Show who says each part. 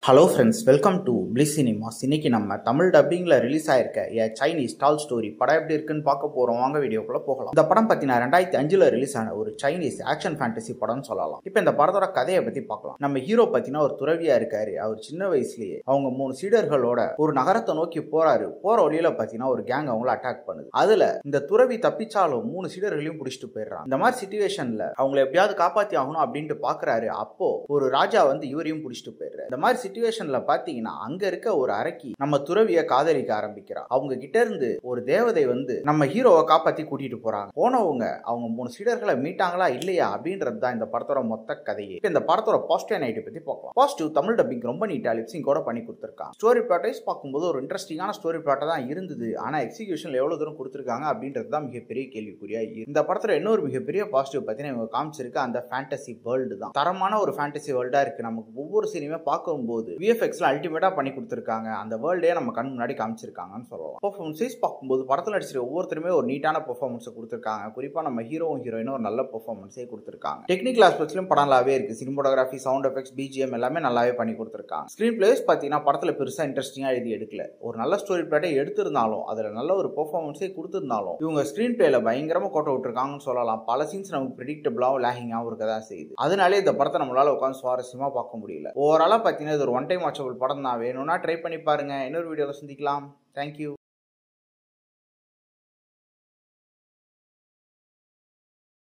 Speaker 1: Hello friends, welcome to bliss cinemas. இன்னைக்கு நம்ம Tamil டப்பிங்ல release ஆயிருக்க ஏ சைனீஸ் டால் ஸ்டோரி படம் எப்படி இருக்குன்னு பார்க்க போறோம். வாங்க வீடியோக்குள்ள போகலாம். இந்த படம் பார்த்தீங்கன்னா 2005 ரிலீஸ் ஆன ஒரு சைனீஸ் ஆக்ஷன் ஃபேண்டசி படம்னு சொல்லலாம். இப்போ இந்த படத்தோட கதையை பத்தி பார்க்கலாம். நம்ம ஹீரோ பார்த்தீங்கன்னா ஒரு துறவியா இருக்காரு. அவர் சின்ன வயசுலயே அவங்க 3 சீடர்களோட ஒரு நகரத்தை நோக்கி போறாரு. போற வழியில பார்த்தீங்கன்னா ஒரு கேங் அவங்கள அட்டாக் பண்ணுது. அதுல இந்த துறவி தப்பிச்சாலும் 3 சீடர்களையும் பிடிச்சிட்டு போயிடுறாங்க. இந்த மாதிரி சிச்சுவேஷன்ல அவங்களை எப்படியாவது காப்பாத்தி ஆகணும் அப்படின்ட்டு பாக்குறாரு. அப்போ ஒரு ராஜா வந்து இவரையும் பிடிச்சிட்டு போயிடுறாரு. இந்த மாதிரி சிச்சுவேஷன்ல பாத்தீங்கன்னா அங்க இருக்க ஒரு அரக்கி நம்ம துறவிய காதலிக்க ஆரம்பிக்கிறா. அவங்க கிட்ட இருந்து ஒரு தேவதை வந்து நம்ம ஹீரோவை காப்பாத்தி கூட்டிட்டு போறாங்க. போனவங்க அவங்க 3 சீடர்களை மீட்டாங்களா இல்லையா அப்படின்றது தான் இந்த படத்தோட மொத்த கதையே. இந்த படத்தோட பாசிட்டிவ் நைட் பத்தி பார்க்கலாம். பாசிட்டிவ், தமிழ் டப்பிங் ரொம்ப நீட்டா லிப்சிங் கூட பண்ணி கொடுத்திருக்காங்க. ஸ்டோரி பிளாட்டைஸ் பார்க்கும்போது ஒரு இன்ட்ரெஸ்டிங்கான ஸ்டோரி பிளாட்டா தான் இருந்தது. ஆனா எக்ஸிகியூஷன்ல எவ்வளவு தூரம் கொடுத்திருக்காங்க அப்படின்றது தான் மிகப்பெரிய கேள்விக்குறியா. இந்த படத்துல இன்னொரு மிகப்பெரிய பாசிட்டிவ் பார்த்தீங்கன்னா இவங்க காமிச்சிருக்க அந்த ஃபேண்டசி வேர்ல்டு தான். தரமான ஒரு ஃபேண்டசி வேர்ல்டா இருக்கு. நமக்கு ஒவ்வொரு சினிமா பார்க்கும்போது விஎஃப்எக்ஸ்ல அல்டிமேட்டா பண்ணி கொடுத்திருக்காங்க. அந்த வேர்ல்டே நம்ம கண் முன்னாடி காமிச்சிருக்காங்கன்னு சொல்லலாம். பெர்ஃபார்மன்ஸ் பார்க்கும்போது படத்துல நடிச்சிருக்க ஒவ்வொருத்தருமே ஒரு நீட்டான பெர்ஃபார்மன்ஸ் கொடுத்திருக்காங்க. குறிப்பா நம்ம ஹீரோவும் ஹீரோயினும் ஒரு நல்ல பெர்ஃபார்மன்ஸே கொடுத்திருக்காங்க. டெக்னிக்கல் ஆஸ்பெக்ட்ஸ்லயும் படம் நல்லாவே இருக்கு. சினிமோட்டோகிராஃபி, சவுண்ட் எஃபெக்ட்ஸ், பிஜிஎம் எல்லாமே நல்லாவே பண்ணி கொடுத்திருக்காங்க. ஸ்கிரீன் பிளேஸ் பாத்தீங்கன்னா படத்துல பெருசா இன்ட்ரெஸ்டிங்கா எழுதி எடுக்கல. ஒரு நல்ல ஸ்டோரி பிளாட்டை எடுத்திருந்தாலும் அதுல நல்ல ஒரு பெர்ஃபார்மன்ஸே கொடுத்திருந்தாலும் இவங்க ஸ்கிரீன் பிளேல பயங்கரமா கோட்டை விட்டுருக்காங்கன்னு சொல்லலாம். பல சீன்ஸ் நமக்கு ப்ரெடிக்டபிளாவும் லேகிங்காவும் இருக்கதான் செய்யுது. அதனாலே இந்த படத்தை நம்மளால உட்காந்து சுவாரஸ்யமா பார்க்க முடியல. ஓவராலா பாத்தீங்கன்னா இது ஒரு ஒன் டைம் வாட்சபிள் படம் தான். வேணும்னா ட்ரை பண்ணி பாருங்க. இன்னொரு வீடியோல சந்திக்கலாம். தேங்க்யூ.